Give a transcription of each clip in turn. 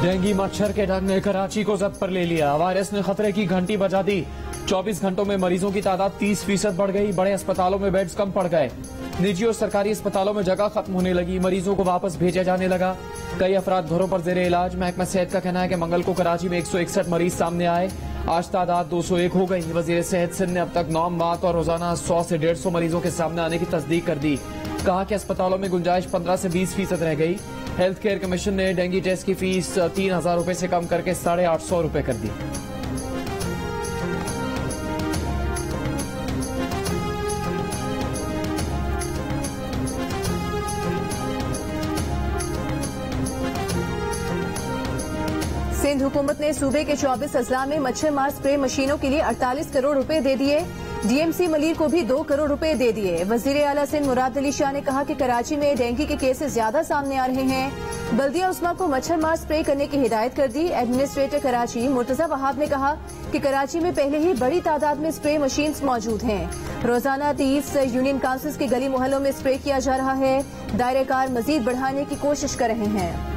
Dengue मच्छर के डंग ने कराची को जब्त पर ले लिया। वायरस ने खतरे की घंटी बजा दी। 24 घंटों में मरीजों की तादाद 30% बढ़ गई। बड़े अस्पतालों में बेड्स कम पड़ गए। निजी और सरकारी अस्पतालों में जगह खत्म होने लगी। मरीजों को वापस भेजा जाने लगा। कई अफराद घरों पर जेरे इलाज। महकमा सेहत का कहना है कि मंगल को कराची में 161 मरीज सामने आए। आज तादाद 201 हो गई। वजीर सेहत सिंध ने अब तक 9 मौत और रोजाना 100 से 150 मरीजों के सामने आने की तस्दीक कर दी। कहा कि अस्पतालों में गुंजाइश 15 से 20% रह गई। हेल्थ केयर कमीशन ने डेंगू टेस्ट की फीस 3000 रुपए से कम करके 850 रुपए कर दी। सिंध हुकूमत ने सूबे के 24 अजला में मच्छर मार स्प्रे मशीनों के लिए 48 करोड़ रुपए दे दिए। डीएमसी मलिर को भी 2 करोड़ रुपए दे दिए। वजीर आला सिंध मुराद अली शाह ने कहा कि कराची में डेंगू के केसेस ज्यादा सामने आ रहे हैं। बल्दिया उस्मा को मच्छर मार स्प्रे करने की हिदायत कर दी। एडमिनिस्ट्रेटर कराची मुर्तजा वहाब ने कहा कि कराची में पहले ही बड़ी तादाद में स्प्रे मशीन्स मौजूद हैं। रोजाना 30 यूनियन काउंसिल्स के गली मोहल्लों में स्प्रे किया जा रहा है। दायरे कार मजीद बढ़ाने की कोशिश कर रहे हैं।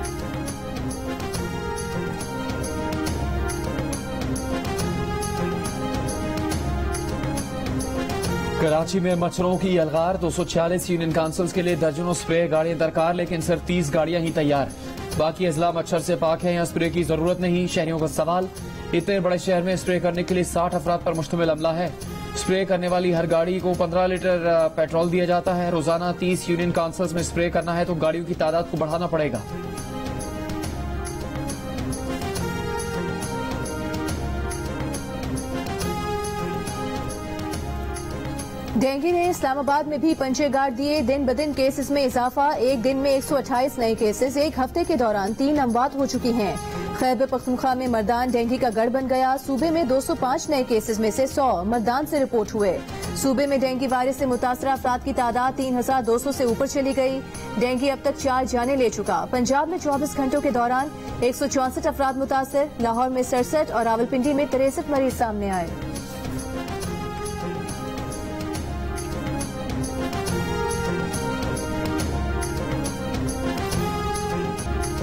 कराची में मच्छरों की अलगार। 246 यूनियन काउंसिल्स के लिए दर्जनों स्प्रे गाड़ियां दरकार, लेकिन सिर्फ 30 गाड़ियां ही तैयार। बाकी अजला मच्छर से पाक है, यहाँ स्प्रे की जरूरत नहीं। शहरियों का सवाल, इतने बड़े शहर में स्प्रे करने के लिए 60 अफराद पर मुश्तमिल अमला है। स्प्रे करने वाली हर गाड़ी को 15 लीटर पेट्रोल दिया जाता है। रोजाना 30 यूनियन काउंसिल्स में स्प्रे करना है तो गाड़ियों की तादाद को बढ़ाना पड़ेगा। डेंगू ने इस्लामाबाद में भी पंजे गाड़ दिए। दिन ब दिन केसेस में इजाफा। एक दिन में 128 नए केसेस। एक हफ्ते के दौरान 3 अमवात हो चुकी हैं। खैबर पख्तूनख्वा में मर्दान डेंगू का गढ़ बन गया। सूबे में 205 नए केसेस में से 100 मर्दान से रिपोर्ट हुए। सूबे में डेंगू वायरस से मुतासरा अफराद की तादाद 3200 से ऊपर चली गई। डेंगू अब तक 4 जाने ले चुका। पंजाब में 24 घंटों के दौरान 164 अफराद मुतासर। लाहौर में 67 और रावलपिंडी में 63 मरीज सामने आए।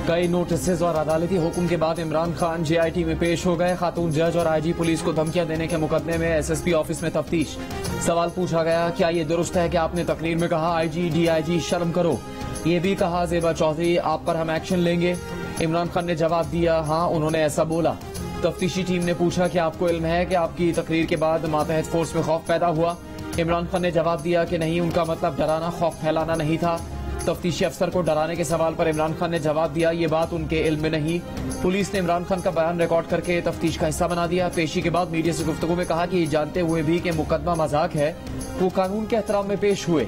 कई नोटिस और अदालती हुक्म के बाद इमरान खान जेआईटी में पेश हो गए। खातून जज और आईजी पुलिस को धमकियां देने के मुकदमे में एसएसपी ऑफिस में तफ्तीश। सवाल पूछा गया, क्या ये दुरुस्त है कि आपने तकरीर में कहा आईजी डीआईजी शर्म करो। ये भी कहा जेबा चौधरी आप पर हम एक्शन लेंगे। इमरान खान ने जवाब दिया हाँ उन्होंने ऐसा बोला। तफ्तीशी टीम ने पूछा कि आपको इल्म है कि आपकी तकरीर के बाद मातहत फोर्स में खौफ पैदा हुआ। इमरान खान ने जवाब दिया कि नहीं, उनका मतलब डराना खौफ फैलाना नहीं था। तफ्तीशी अफसर को डराने के सवाल पर इमरान खान ने जवाब दिया ये बात उनके इल्म में नहीं। पुलिस ने इमरान खान का बयान रिकॉर्ड करके तफ्तीश का हिस्सा बना दिया। पेशी के बाद मीडिया से गुफ्तगू में कहा कि ये जानते हुए भी कि मुकदमा मजाक है, वो कानून के एहतराम में पेश हुए।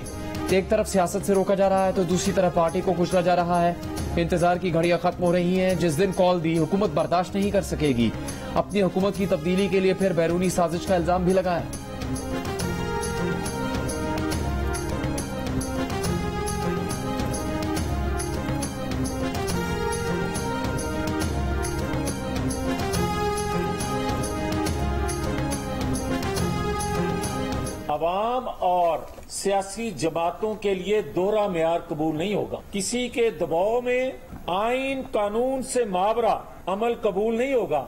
एक तरफ सियासत से रोका जा रहा है तो दूसरी तरफ पार्टी को कुचला जा रहा है। इंतजार की घड़ियां खत्म हो रही हैं। जिस दिन कॉल दी हुकूमत बर्दाश्त नहीं कर सकेगी। अपनी हुकूमत की तब्दीली के लिए फिर बैरूनी साजिश का इल्जाम भी लगाया। अवाम और सियासी जमातों के लिए दोहरा मेयार कबूल नहीं होगा। किसी के दबाव में आइन कानून से मावरा अमल कबूल नहीं होगा।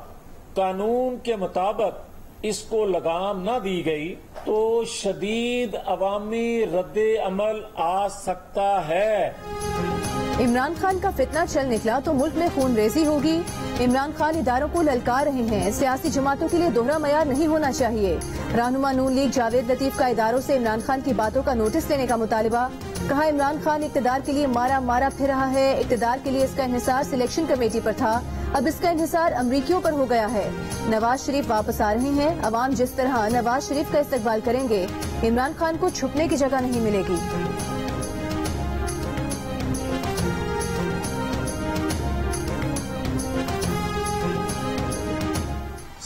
कानून के मुताबिक इसको लगाम न दी गई तो शदीद अवामी रद्दे अमल आ सकता है। इमरान खान का फितना चल निकला तो मुल्क में खून रेजी होगी। इमरान खान इदारों को ललकार रहे हैं। सियासी जमातों के लिए दोहरा मयार नहीं होना चाहिए। रहनुमा नून लीग जावेद लतीफ का इदारों से इमरान खान की बातों का नोटिस लेने का मुतालिबा। कहा इमरान खान इक्तदार के लिए मारा फिर रहा है। इक्तदार के लिए इसका इन्हिसार सिलेक्शन कमेटी पर था, अब इसका इन्हिसार अमरीकियों पर हो गया है। नवाज शरीफ वापस आ रहे हैं। अवाम जिस तरह नवाज शरीफ का इस्तकबाल करेंगे, इमरान खान को छुपने की जगह नहीं मिलेगी।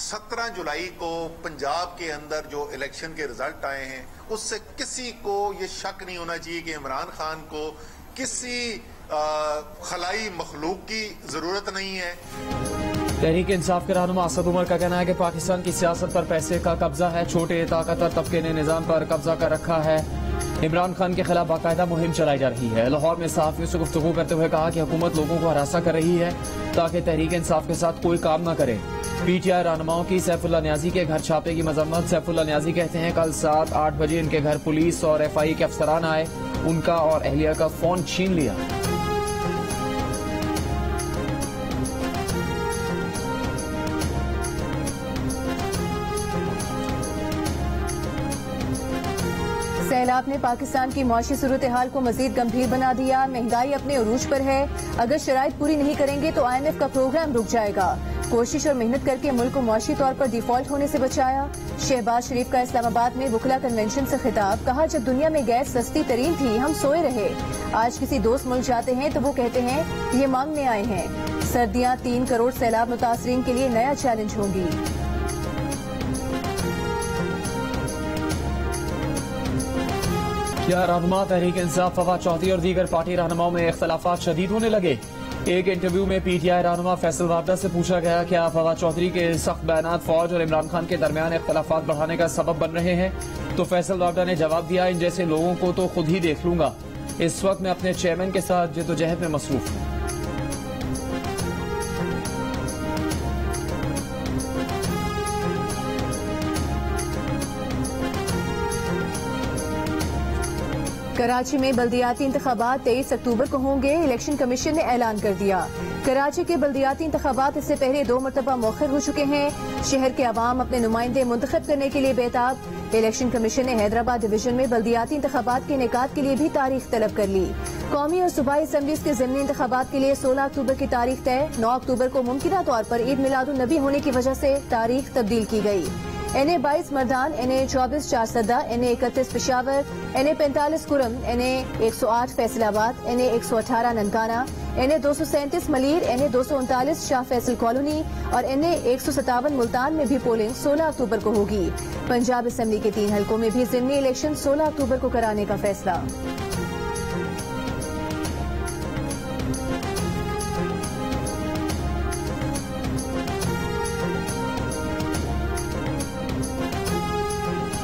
17 जुलाई को पंजाब के अंदर जो इलेक्शन के रिजल्ट आए हैं उससे किसी को ये शक नहीं होना चाहिए कि इमरान खान को किसी खलाई मखलूक की जरूरत नहीं है। तहरीक इंसाफ के रहनुमा असद उमर का कहना है कि पाकिस्तान की सियासत पर पैसे का कब्जा है। छोटे ताकतवर तबके ने निजाम पर कब्जा कर रखा है। इमरान खान के खिलाफ बाकायदा मुहिम चलाई जा रही है। लाहौर में सहाफियों से गुफ्तगू करते हुए कहा कि हुकूमत लोगों को हरासा कर रही है ताकि तहरीक इंसाफ के साथ कोई काम न करे। PTI रहनुमाओं की सैफुल्लाह न्याजी के घर छापे की मजम्मत। सैफुल्लाह न्याजी कहते हैं कल 7-8 बजे इनके घर पुलिस और FI के अफसरान आए, उनका और अहलिया का फोन छीन लिया। सैलाब ने पाकिस्तान की मौशी सूरत हाल को मजीद गंभीर बना दिया। महंगाई अपने उरूज पर है, अगर शराइत पूरी नहीं करेंगे तो IMF का प्रोग्राम रुक जाएगा। कोशिश और मेहनत करके मुल्क को मौशी तौर पर डिफॉल्ट होने से बचाया। शहबाज शरीफ का इस्लामाबाद में वकला कन्वेंशन से खिताब। कहा जब दुनिया में गैस सस्ती तरीन थी हम सोए रहे। आज किसी दोस्त मुल्क जाते हैं तो वो कहते हैं ये मांगने आए हैं। सर्दियां 3 करोड़ सैलाब मुतासरीन के लिए नया चैलेंज होंगी। क्या रहनुमा तहरीक इंसाफ फवाद चौधरी और दीगर पार्टी रहनुमाओं में इख्तलाफात शदीद होने लगे। एक इंटरव्यू में PTI रहनुमा फैसल वाबदा से पूछा गया क्या फवाद चौधरी के सख्त बयानात फौज और इमरान खान के दरमियान इख्तलाफात बढ़ाने का सबब बन रहे हैं, तो फैसल वाबदा ने जवाब दिया इन जैसे लोगों को तो खुद ही देख लूंगा। इस वक्त मैं अपने चेयरमैन के साथ जद्दोजहद में मसरूफ हूँ। कराची में बल्दियाती इंतखाबात 23 अक्टूबर को होंगे। इलेक्शन कमीशन ने ऐलान कर दिया। कराची के बल्दियाती इंतखाबात इससे पहले 2 मरतबा मौखर हो चुके हैं। शहर के अवाम अपने नुमाइंदे मुंतखब करने के लिए बेताब। इलेक्शन कमीशन ने हैदराबाद डिवीजन में बल्दियाती इंतखाबात के इनेकाद के लिए भी तारीख तलब कर ली। कौमी और सूबाई असम्बलीज के ज़िमनी इंतखाबात के लिए 16 अक्टूबर की तारीख तय। 9 अक्टूबर को मुमकिना तौर पर ईद मिलादुन नबी होने की वजह से तारीख तब्दील की गई। NA 22 Mardan, NA 24 Charsadda, NA 31 Peshawar, NA 45 Kurram, NA 108 Faisalabad, NA 118 Nankana, NA 237 Malir, NA 239 Shah Faisal colony और NA 157 मुल्तान में भी पोलिंग 16 अक्टूबर को होगी। पंजाब असेंबली के 3 हलकों में भी ज़िमनी इलेक्शन 16 अक्टूबर को कराने का फैसला।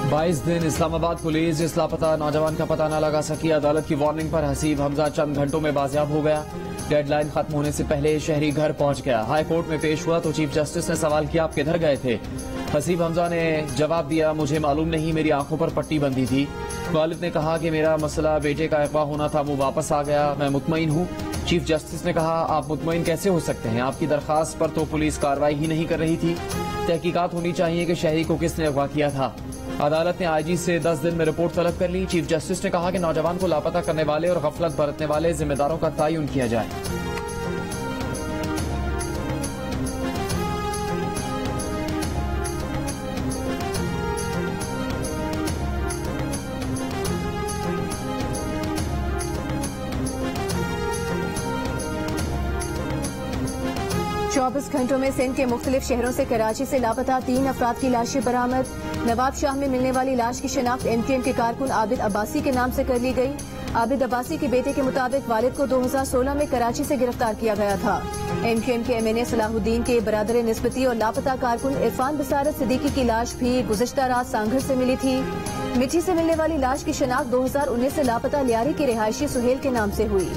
बाईस दिन इस्लामाबाद पुलिस इस लापता नौजवान का पता न लगा सकी। अदालत की वार्निंग पर हसीब हमजा चंद घंटों में बाजियाब हो गया। डेडलाइन खत्म होने से पहले शहरी घर पहुंच गया। हाई कोर्ट में पेश हुआ तो चीफ जस्टिस ने सवाल किया आप किधर गए थे। हसीब हमजा ने जवाब दिया मुझे मालूम नहीं, मेरी आंखों पर पट्टी बंधी थी। वालिद ने कहा कि मेरा मसला बेटे का अगवा होना था, वो वापस आ गया, मैं मुतमईन हूँ। चीफ जस्टिस ने कहा आप मुतमईन कैसे हो सकते हैं, आपकी दरखास्त पर तो पुलिस कार्रवाई ही नहीं कर रही थी। तहकीकात होनी चाहिए कि शहरी को किसने अगवा किया था। अदालत ने IG से 10 दिन में रिपोर्ट तलब कर ली। चीफ जस्टिस ने कहा कि नौजवान को लापता करने वाले और गफलत बरतने वाले जिम्मेदारों का तयन किया जाए। चौबीस घंटों में सिंध के मुख्तलिफ शहरों से कराची से लापता 3 अफराद की लाशें बरामद। नवाब शाह में मिलने वाली लाश की शिनाख्त MQM के कारकुन आबिद अब्बासी के नाम से कर ली गई। आबिद अब्बासी के बेटे के मुताबिक वालिद को 2016 में कराची से गिरफ्तार किया गया था। MQM के MNA सलाहुद्दीन के बरादर निस्बती और लापता कारकुन इरफान बसारत सिद्दीकी की लाश भी गुज़िश्ता रात सांघर से मिली थी। मिठी से मिलने वाली लाश की शिनाख्त 2019 से लापता लियारी के रिहायशी सुहेल के नाम से हुई।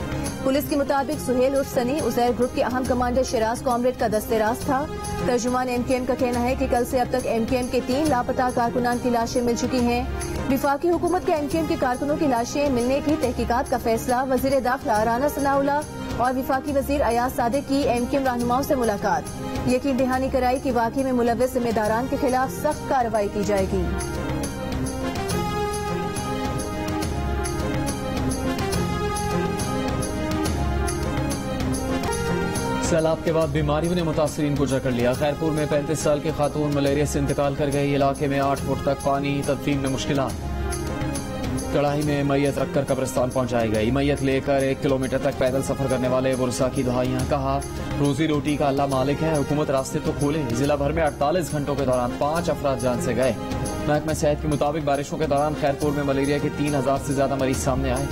पुलिस के मुताबिक सुहेल उर्फ सनी उजैर ग्रुप के अहम कमांडर शिराज कॉमरेड का दस्तेराज था। तर्जुमान MQM का कहना है कि कल से अब तक MQM के 3 लापता कारकुनान की लाशें मिल चुकी हैं। विफाकी हुकूमत के MQM के कारकुनों की लाशें मिलने की तहकीकात का फैसला। वजीर दाखिला राना सनाउल्लाह और विफाकी वजीर अयाज सादिक की MQM रहनुमाओं से मुलाकात। यकीन दहानी कराई कि वाकई में मुलव्विस जिम्मेदारान के खिलाफ सख्त कार्रवाई की जाएगी। सैलाब के बाद बीमारियों ने मुतासरीन को जकड़ लिया। खैरपुर में 35 साल की खातून मलेरिया से इंतकाल कर गई। इलाके में 8 फुट तक पानी, तदफीन में मुश्किलात। कड़ाही में मैयत रखकर कब्रिस्तान पहुंचाई गई। मैयत लेकर 1 किलोमीटर तक पैदल सफर करने वाले बुरसा की दुआइयां। कहा रोजी रोटी का अल्लाह मालिक है, हुकूमत रास्ते तो खोले। जिला भर में 48 घंटों के दौरान 5 अफराद जान से गए। महकमा सेहत के मुताबिक बारिशों के दौरान खैरपुर में मलेरिया के 3000 से ज्यादा मरीज सामने आए।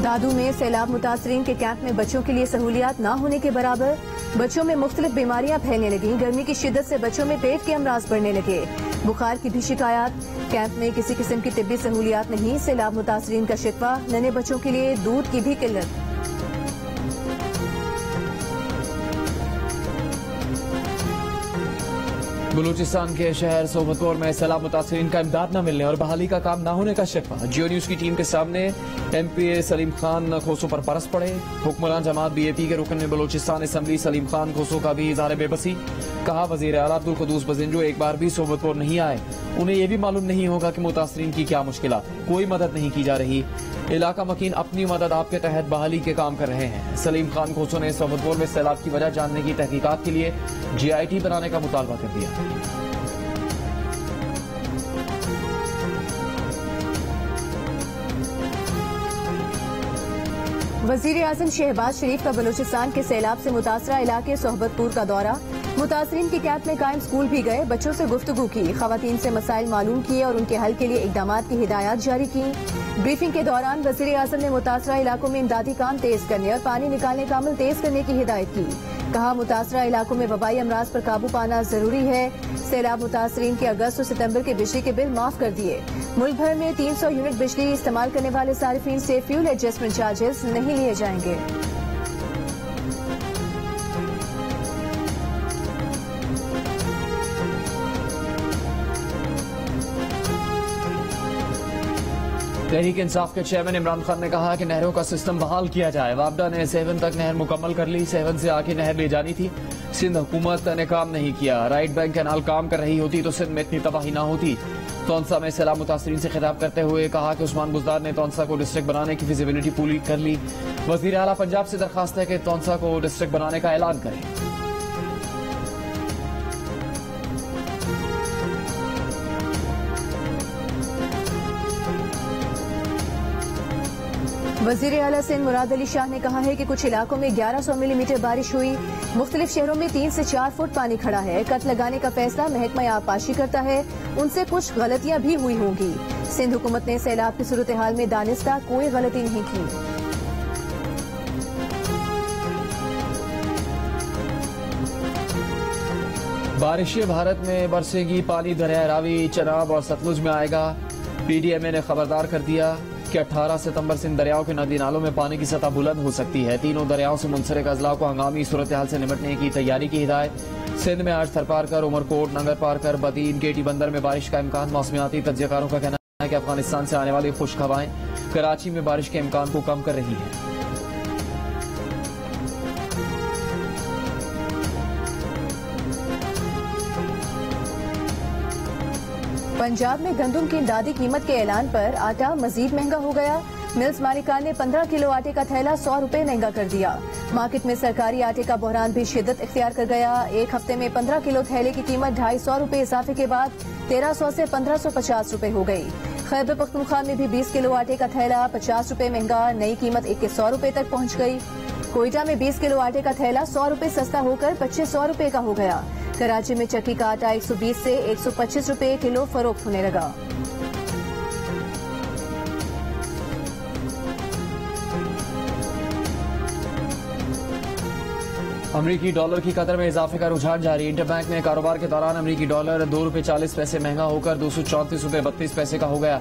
दादू में सैलाब मुतासरीन के कैंप में बच्चों के लिए सहूलियात न होने के बराबर। बच्चों में मुख्तलिफ बीमारियां फैलने लगी। गर्मी की शिद्दत से बच्चों में पेट के अमराज बढ़ने लगे। बुखार की भी शिकायत। कैंप में किसी किस्म की तिब्बी सहूलियात नहीं। सैलाब मुतासरीन का शिकवा। नन्हे बच्चों के लिए दूध की भी किल्लत। बलूचिस्तान के शहर सोबतपुर में सैलाब मुतासरीन का इमदाद न मिलने और बहाली का काम न होने का शिकवा। जियो न्यूज की टीम के सामने MPA सलीम खान खोसो पर बरस पड़े। हुक्मरान जमात BAP के रुकन में बलूचिस्तान असम्बली सलीम खान खोसो का भी इज़हार बेबसी। कहा वज़ीर आला अब्दुल कुद्दूस बजिंजो एक बार भी सोबतपुर नहीं आए। उन्हें यह भी मालूम नहीं होगा कि मुतासरीन की क्या मुश्किलात है। कोई मदद नहीं की जा रही। इलाका मकीन अपनी मदद आपके तहत बहाली के काम कर रहे हैं। सलीम खान खोसो ने सोबतपुर में सैलाब की वजह जानने की तहकीकात के लिए GIT बनाने का मुतालबा कर दिया। वजीर आजम शहबाज शरीफ का बलूचिस्तान के सैलाब से मुतासरा इलाके सोहबतपुर का दौरा। मुतासरीन के कैंप में कायम स्कूल भी गए। बच्चों से गुफ्तगू की। खवातीन से मसाइल मालूम किए और उनके हल के लिए इकदामात की हिदायत जारी की। ब्रीफिंग के दौरान वजीर आजम ने मुतासरा इलाकों में इमदादी काम तेज करने और पानी निकालने का अमल तेज करने की हिदायत की। कहा मुतासरा इलाकों में वबाई अमराज पर काबू पाना जरूरी है। सैलाब मुतासरीन के अगस्त और सितंबर के बिजली के बिल माफ कर दिए। मुल्क भर में 300 यूनिट बिजली इस्तेमाल करने वाले सारिफीन से फ्यूल एडजस्टमेंट चार्जेस नहीं लिए जाएंगे। तहरीक इंसाफ के चेयरमैन इमरान खान ने कहा कि नहरों का सिस्टम बहाल किया जाए। वापडा ने 7 तक नहर मुकम्मल कर ली। 7 से आके नहर ले जानी थी। सिंध हुकूमत ने काम नहीं किया। राइट बैंक कैनाल काम कर रही होती तो सिंध में इतनी तबाही ना होती। तौंसा में सैलाब मुतासरीन से खिताब करते हुए कहा कि उस्मान बुजदार ने तौंसा को डिस्ट्रिक्ट बनाने की फिजिबिलिटी पूरी कर ली। वजीर आला पंजाब से दरखास्त है कि तौंसा को डिस्ट्रिक्ट बनाने का ऐलान करें। वजीर आला सिंध मुराद अली शाह ने कहा है कि कुछ इलाकों में 1100 मिलीमीटर बारिश हुई। मुख्तलिफ शहरों में 3 से 4 फुट पानी खड़ा है। कट लगाने का फैसला महकमा आबपाशी करता है। उनसे कुछ गलतियां भी हुई होंगी। सिंध हुकूमत ने सैलाब की सूरत हाल में दानिस्ता कोई गलती नहीं की। बारिशें भारत में बरसेगी। पानी दरिया रावी, चनाब और सतलुज में आएगा। PDMA ने खबरदार कर दिया कि 18 सितंबर से इन दरियाओं के नदी नालों में पानी की सतह बुलंद हो सकती है। तीनों दरियाओं से मुंसलिक अजला को हंगामी सूरत हाल से निपटने की तैयारी की हिदायत। सिंध में आज थरपारकर, उमरकोट, नंगर पारकर, बदीन, केटी बंदर में बारिश का इम्कान। मौसमियाती तज्जियाकारों का कहना है कि अफगानिस्तान से आने वाली खुश्क हवाएं कराची में बारिश के इम्कान को कम कर रही है। पंजाब में गंदम की इमदादी कीमत के ऐलान पर आटा मजीद महंगा हो गया। मिल्स मालिकान ने 15 किलो आटे का थैला 100 रुपए महंगा कर दिया। मार्केट में सरकारी आटे का बहरान भी शिद्दत इख्तियार कर गया। एक हफ्ते में 15 किलो थैले की कीमत 250 रुपए इजाफे के बाद 1300 से 1550 रुपए हो गई। खैबर पख्तूनख्वा में भी 20 किलो आटे का थैला 50 रुपए महंगा, नई कीमत 2100 रुपए तक पहुँच गई। कोयटा में 20 किलो आटे का थैला 100 रुपए सस्ता होकर 2500 रुपए का हो गया। कराची में चक्की का आटा 120 से 125 रुपए किलो फरोख्त होने लगा। अमरीकी डॉलर की कदर में इजाफे का रुझान जारी। इंटरबैंक में कारोबार के दौरान अमरीकी डॉलर 2 रुपए 40 पैसे महंगा होकर 234 रुपए 32 पैसे का हो गया।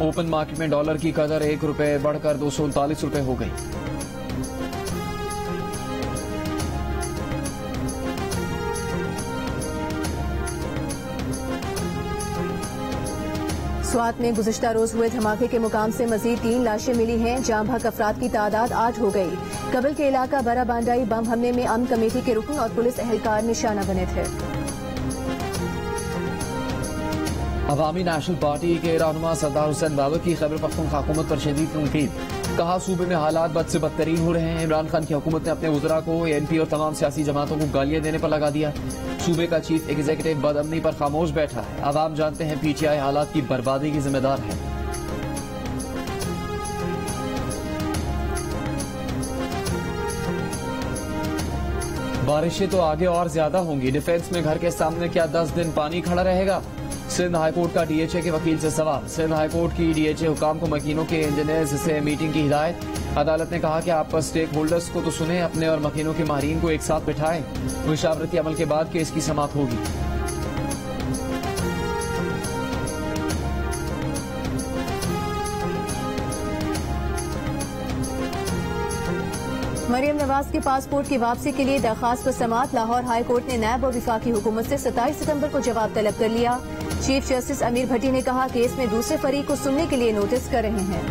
ओपन मार्केट में डॉलर की कदर 1 रुपए बढ़कर 239 रुपए हो गई। स्वात में गुज़िश्ता रोज हुए धमाके के मुकाम से मजीद 3 लाशें मिली हैं। जाँ बहक अफराद की तादाद 8 हो गई। कबल के इलाका बराबांडाई बम हमले में अमन कमेटी के रुकन और पुलिस एहलकार निशाना बने थे। अवामी नेशनल पार्टी के रहनुमा सरदार हुसैन बाबर की खैबर पख्तूनख्वा हुकूमत पर शदीद तनकीद। कहा सूबे में हालात बद से बदतरीन हो रहे हैं। इमरान खान की हुकूमत ने अपने वज़रा को ANP और तमाम सियासी जमातों को गालियां देने पर लगा दिया। सूबे का चीफ एग्जीक्यूटिव बदअमनी पर खामोश बैठा है। आवाम जानते हैं PTI हालात की बर्बादी की जिम्मेदार है। बारिशें तो आगे और ज्यादा होंगी। डिफेंस में घर के सामने क्या 10 दिन पानी खड़ा रहेगा? सिंध हाईकोर्ट का डीएचए के वकील से सवाल। सिंध हाईकोर्ट की डीएचए हुकाम को मकीनों के इंजीनियर्स से मीटिंग की हिदायत। अदालत ने कहा कि आप स्टेक होल्डर्स को तो सुने, अपने और मकीनों के माहिरीन को एक साथ बिठाएं। मुशावरती अमल के बाद केस की समाअत होगी। मरियम नवाज के पासपोर्ट की वापसी के लिए दरखास्त पर समाअत। लाहौर हाई कोर्ट ने नैब और विफाकी हुकूमत से 27 सितंबर को जवाब तलब कर लिया। चीफ जस्टिस अमीर भट्टी ने कहा केस में दूसरे फरीक को सुनने के लिए नोटिस कर रहे हैं।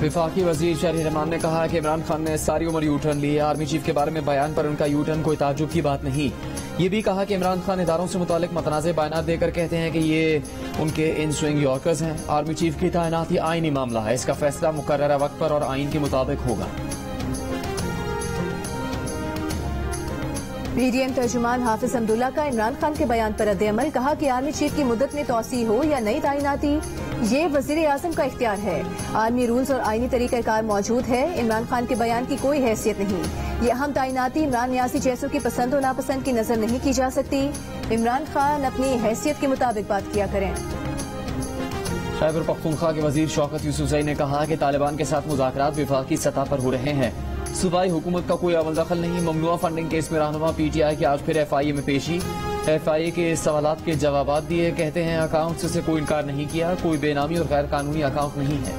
विफाकी वजीर शहरी रहमान ने कहा कि इमरान खान ने सारी उम्र यू टर्न लिया। आर्मी चीफ के बारे में बयान पर उनका यू टर्न कोई ताज्जुब की बात नहीं। ये भी कहा कि इमरान खान इदारों से मुतालिक मतनाज़े बयान देकर कहते हैं कि ये उनके इन स्विंग यॉर्कर्स हैं। आर्मी चीफ की तैनाती आईनी मामला है, इसका फैसला मुकर्ररा वक्त पर और आइन के मुताबिक होगा। पीडीएम तर्जुमान हाफिज अब्दुल्ला का इमरान खान के बयान पर रद्द-ए-अमल। कहा कि आर्मी चीफ की मुद्दत में तौसी हो या नई तैनाती, ये वजीर आजम का इख्तियार है। आर्मी रूल्स और आईनी तरीक़ाकार मौजूद है। इमरान खान के बयान की कोई हैसियत नहीं। ये अहम तैनाती इमरान नियाज़ी जैसों की पसंद और नापसंद की नजर नहीं की जा सकती। इमरान खान अपनी हैसियत के मुताबिक बात किया करें। खैबर पख्तूनख्वा के वजीर शौकत यूसुफजई ने कहा कि तालिबान के साथ मुज़ाकरात विफाकी सतह पर हो रहे हैं। सूबाई हुकूमत का कोई अमल दखल नहीं। ममनुआ फंडिंग केस में रहनुमा पीटीआई की आज फिर एफआईए में पेशी। एफआईए के सवालात के जवाब दिए। कहते हैं अकाउंट से कोई इनकार नहीं किया, कोई बेनामी और गैर कानूनी अकाउंट नहीं है।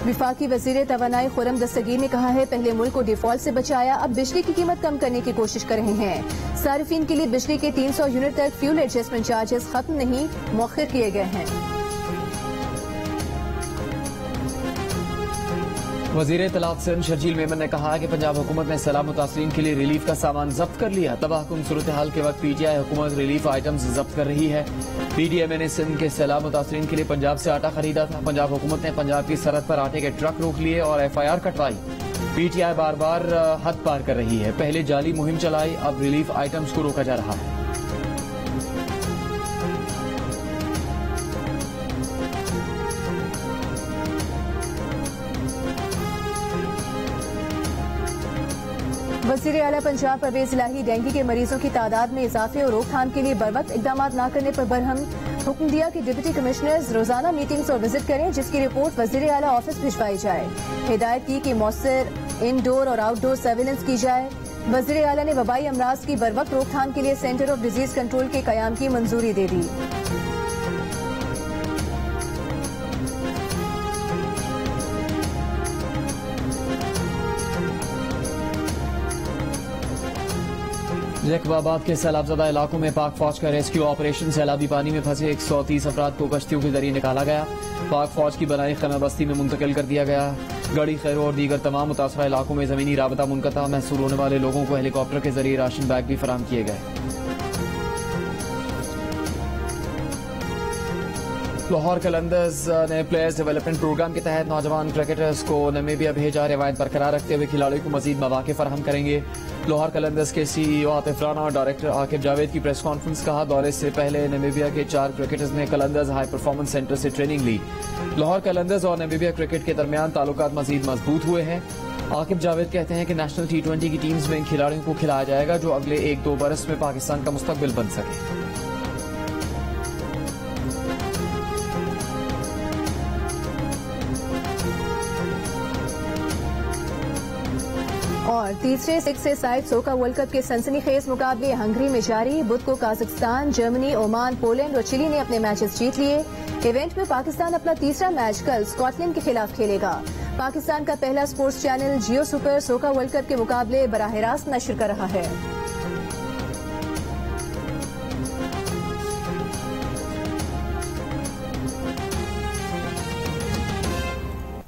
विफाकी वजीर तवानाई खुरम दस्तगीर ने कहा है पहले मुल्क को डिफॉल्ट से बचाया, अब बिजली की कीमत कम करने की कोशिश कर रहे हैं। सार्फिन के लिए बिजली के 300 यूनिट तक फ्यूल एडजस्टमेंट चार्जेस खत्म नहीं, मौखिर किए गए हैं। वजीर इत्तलात सिंध शर्जील मेमन ने कहा कि पंजाब हुकूमत ने सैलाब मुतासरीन के लिए रिलीफ का सामान जब्त कर लिया। तबाहकुन सूरत हाल के वक्त पीटीआई हुकूमत रिलीफ आइटम्स जब्त कर रही है। पीडीएमए ने सिंध के सैलाब मुतासरीन के लिए पंजाब से आटा खरीदा था। पंजाब हुकूमत ने पंजाब की सरहद पर आटे के ट्रक रोक लिए और एफआईआर कटवाई। पीटीआई बार बार हद पार कर रही है। पहले जाली मुहिम चलाई, अब रिलीफ आइटम्स को रोका जा रहा है। वज़ीर आला पंजाब परवेज इलाही डेंगू के मरीजों की तादाद में इजाफे और रोकथाम के लिए बरवक्त इकदाम न करने पर बरहम। हुक्म दिया कि डिप्टी कमिश्नर्स रोजाना मीटिंग्स और विजिट करें, जिसकी रिपोर्ट वज़ीर आला ऑफिस भिजवाई जाए। हिदायत की कि मौसर इनडोर और आउटडोर सर्विलेंस की जाए। वज़ीर आला ने वबाई अमराज की बरवक्त रोकथाम के लिए सेंटर ऑफ डिजीज कंट्रोल के कयाम की मंजूरी दे दी। जैकबाबाद के सैलाबजदा इलाकों में पाक फौज का रेस्क्यू ऑपरेशन। सैलाबी पानी में फंसे 130 अफराद को कश्तियों के जरिए निकाला गया। पाक फौज की बनाई खैमा बस्ती में मुंतकिल कर दिया गया। गढ़ी खैरो और दीगर तमाम मुतासरा इलाकों में जमीनी राबता मुनक़ता। महसूल होने वाले लोगों को हेलीकॉप्टर के जरिए राशन बैग भी फराहम किए गए। लाहौर कलंदर्स ने प्लेयर्स डेवलपमेंट प्रोग्राम के तहत नौजवान क्रिकेटर्स को नामीबिया भेजा। रवायत बरकरार रखते हुए खिलाड़ियों को मजीद मौके फराहम करेंगे। लाहौर कलंदर्स के सीईओ आतिफ राना और डायरेक्टर आकिब जावेद की प्रेस कॉन्फ्रेंस। कहा दौरे से पहले नामीबिया के 4 क्रिकेटर्स ने कलंदर्स हाई परफॉर्मेंस सेंटर से ट्रेनिंग ली। लाहौर कलंदर्स और नामीबिया क्रिकेट के दरमियान ताल्लुकात मजीद मजबूत हुए हैं। आकिब जावेद कहते हैं कि नेशनल T20 की टीम्स में इन खिलाड़ियों को खिलाया जाएगा जो अगले 1-2 बरस में पाकिस्तान का मुस्तकबिल बन सके। और तीसरे 6 साइड सोका वर्ल्ड कप के सनसनीखेज मुकाबले हंगरी में जारी। बुध को काजाख्स्तान, जर्मनी, ओमान, पोलैंड और चिली ने अपने मैचेस जीत लिए। इवेंट में पाकिस्तान अपना तीसरा मैच कल स्कॉटलैंड के खिलाफ खेलेगा। पाकिस्तान का पहला स्पोर्ट्स चैनल जियो सुपर सोका वर्ल्ड कप के मुकाबले बराह रास्त नश्र कर रहा है।